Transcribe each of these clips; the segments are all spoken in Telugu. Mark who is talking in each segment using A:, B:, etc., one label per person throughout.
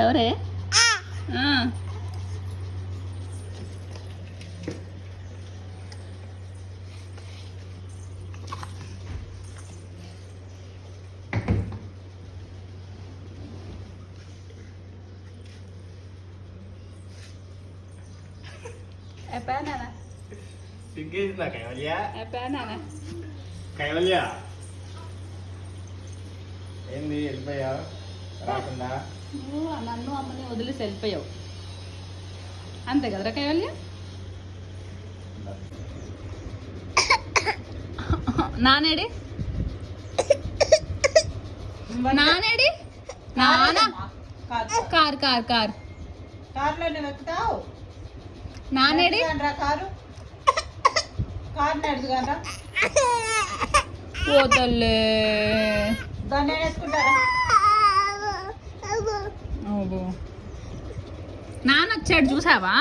A: ఎవరే? Apa Nana?
B: Tinggi lah kayaknya.
A: Apa Nana?
B: Kayaknya. Ini వెళ్ళిపోయా రాకుండా
A: నువ్వు నన్ను అమ్మని వదిలేసి వెళ్ళిపోయావు అంతే కదరా కైవల్య. నానేడి నానేడి నానా కార్ కార్ కార్
C: కార్లోనే వెక్కుతావు.
A: నానేడి
C: కారు కారు నడుచుగా
A: పోతల్లే
C: దాన్ని వేసుకుంటారా?
A: నాన్న వచ్చాడు చూసావా?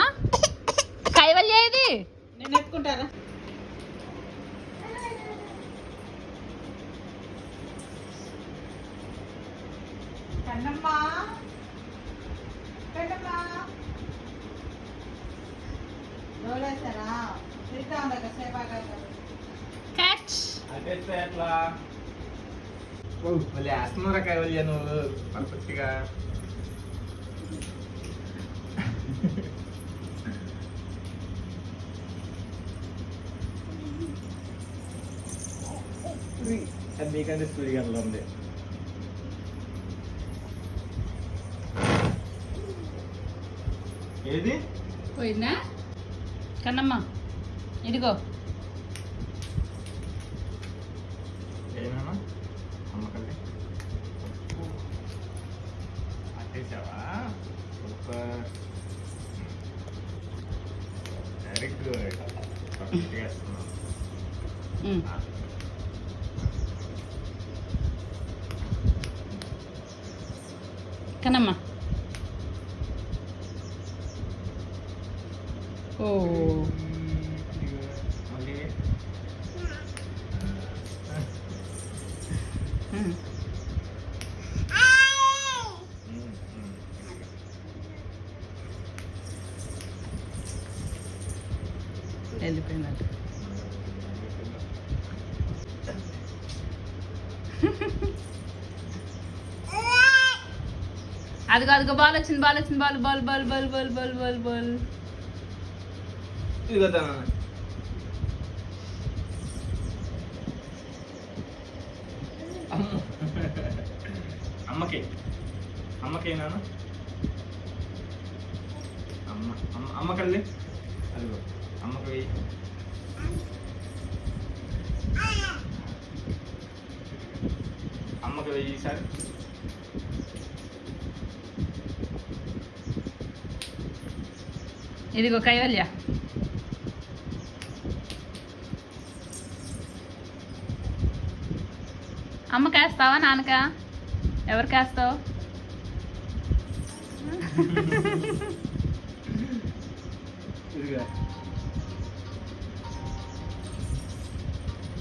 A: కైవల్య ఇది
C: నేను ఎత్తుకుంటారా? కన్నమ్మా కన్నమ్మా రోలేసారా? తిరుగుతా ఉందా సేపాగా
A: క్యాచ్.
B: అదే ఎట్లా మళ్ళీ వేస్తున్నారా కైవల్య నువ్వు పర్ఫెక్ట్గా. అది మీకంటే స్పీడ్గా ఉంది. ఏది
A: పోయిందా కన్నమ్మ? ఇదిగో
B: ఏమన్నా అమ్మకండి అట్టేసావా? సూపర్, వెరీ గుడ్, పర్ఫెక్ట్గా వేస్తున్నావు.
A: కన్నమ్మ. ఓ
B: మళ్ళీ
A: వెళ్ళిపోయినట్టు. అదిగో అదిగో బాల్ వచ్చింది, బాల్ వచ్చింది, ball ball ball ball ball ball ball ball.
B: ఇదిగో అమ్మకి అమ్మకి నాన్న అమ్మ అమ్మ అమ్మకండి. అదిగో అమ్మకి వెయ్యి. అమ్మకి వెయ్యి సార్.
A: ఇదిగో కైవల్య. అమ్మకేస్తావా నాన్నకా? ఎవరికేస్తావు?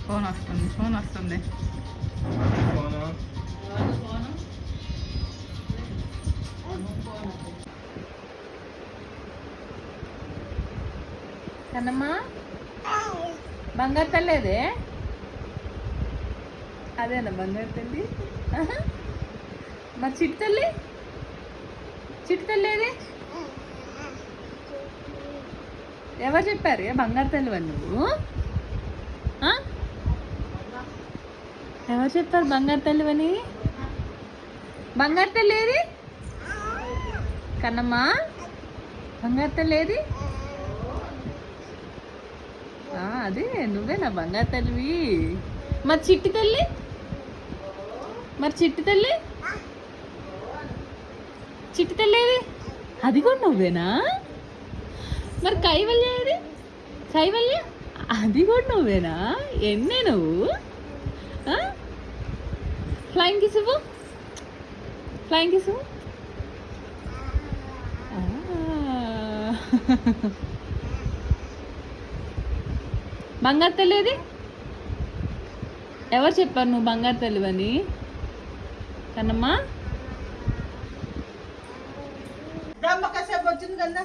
A: ఫోన్ వస్తుంది, ఫోన్ వస్తుంది. కన్నమ్మా బంగారు తల్లేదే? అదేనా బంగారు తల్లి? మరి చిట్టి తల్లి, చిట్టి తల్లి ఏది? ఎవరు చెప్పారు బంగారు తల్లి అని నువ్వు? ఎవరు చెప్పారు బంగారు తల్లి అని? బంగారు తల్లి ఏది కన్నమ్మా? బంగారు తల్లి ఏది? అదే నువ్వేనా బంగారు తల్లివి? మరి చిట్టి తల్లి, మరి చిట్టి తల్లి, చిట్టి తల్లి ఏది? అది కూడా నువ్వేనా? మరి కైవల్య ఏది? కైవల్య అది కూడా నువ్వేనా? ఎన్నే నువ్వు? ఫ్లయింగ్ కిస్ ఇవ్వు, ఫ్లయింగ్ కిస్ ఇవ్వు. బంగారు తల్లి ఏది? ఎవరు చెప్పారు నువ్వు బంగారు తల్లివని? కన్నమ్మా
C: దమ్మ కాసేపు వచ్చింది కదా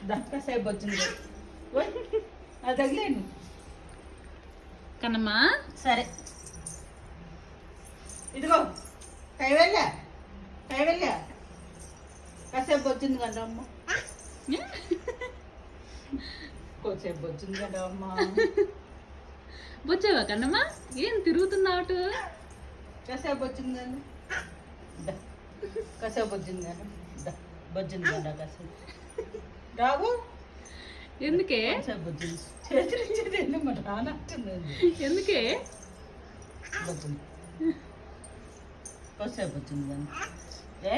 C: దమ్మ కాసేపు వచ్చింది కదా ఓయ్, అది తగిలేను.
A: కన్నమ్మా
C: సరే ఇదిగో కైవల్య కాసేపు వచ్చింది కదా అమ్మ, కొద్దిసేపు వచ్చింది కదా అమ్మ.
A: వచ్చావా కన్నమ్మా? ఏం తిరుగుతున్నావు?
C: కాసేపు వచ్చింది కదా దా. కాసేపు వచ్చింది కదా దా. వచ్చింది కదా కాసేపు రావు.
A: ఎందుకే?
C: కాసేపు వచ్చింది చేతులు ఇచ్చేది ఎందుకు రానట్టుంది.
A: ఎందుకే?
C: వచ్చింది కాసేపు వచ్చింది కదా ఏ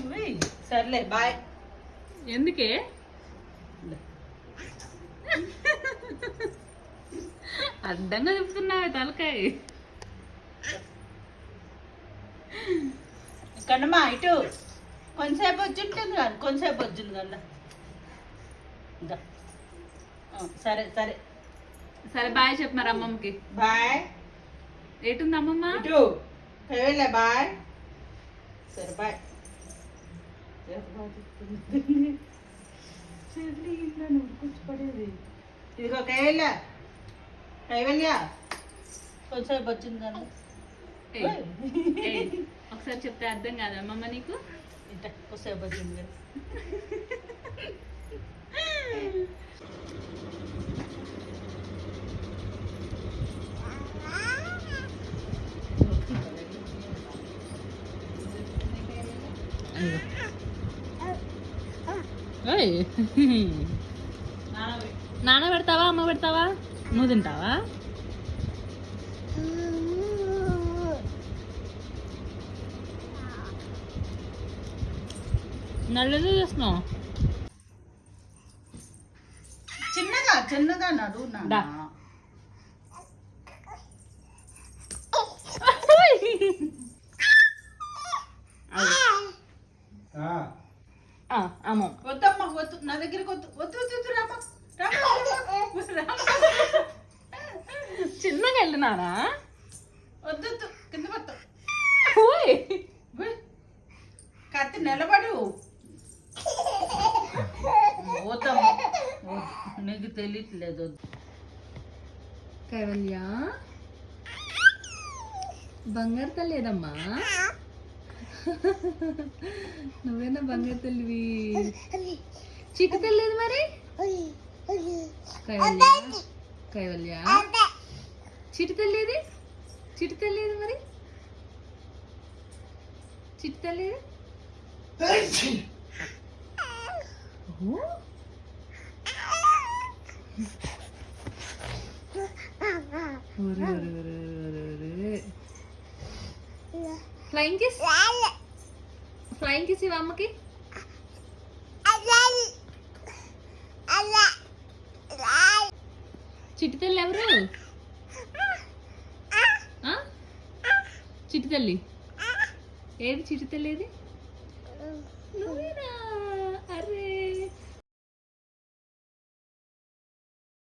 C: ఉయ్, సర్లే బాయ్.
A: ఎందుకే? అడ్డంగా చెప్తున్నావే తలకాయ.
C: కన్నమ్మా ఇటు కొంతసేపు వచ్చి ఉంటుంది కదా, కొంతసేపు వచ్చింది కదా దా. సరే సరే
A: సరే బాయ్ చెప్పు మరి అమ్మమ్మకి.
C: బాయ్.
A: ఏటుంది అమ్మమ్మ?
C: ఇటు వెళ్ళే బాయ్. సరే బాయ్. పడేది ఇదిగో కైవల్య కొంచెంసేపు వచ్చింది కదా
A: ఏయ్, ఒకసారి చెప్తే అర్థం కాదా అమ్మమ్మ నీకు?
C: ఇంట కొంచెంసేపు వచ్చింది కదా.
A: ఏయ్,
C: నానబెట్టు.
A: నాన్న పెడతావా అమ్మ పెడతావా? నువ్వు తింటావా? నల్లది చేస్తున్నావు.
C: చిన్నగా నడు
A: దా. అమ్మ
C: వద్దమ్మా వద్దు, నా దగ్గరికి వద్దు వద్దు వద్దు వద్దు రామ్మ
A: చిన్నగా వెళ్ళినానా?
C: వద్దు వద్దు కింద పట్టు.
A: ఓయ్,
C: కత్తి నిలబడు. పోతాము, నీకు తెలియట్లేదు.
A: కైవల్య బంగారు తల్లేదమ్మా, నువ్వేనా బంగారు తల్లివి? చిక్కు తెల్లేదు మరి. కైవల్య కైవల్య చిటి తెల్లేదు, చిటి తెల్లేదు మరి, Chitti తెల్లేదు. Flying kiss, flying kiss ఇవ్వ అమ్మకి. చిట్టి తల్లి ఎవరు? చిట్టి తల్లి ఏది? చిట్టి తల్లి ఏది? నువ్వేనా?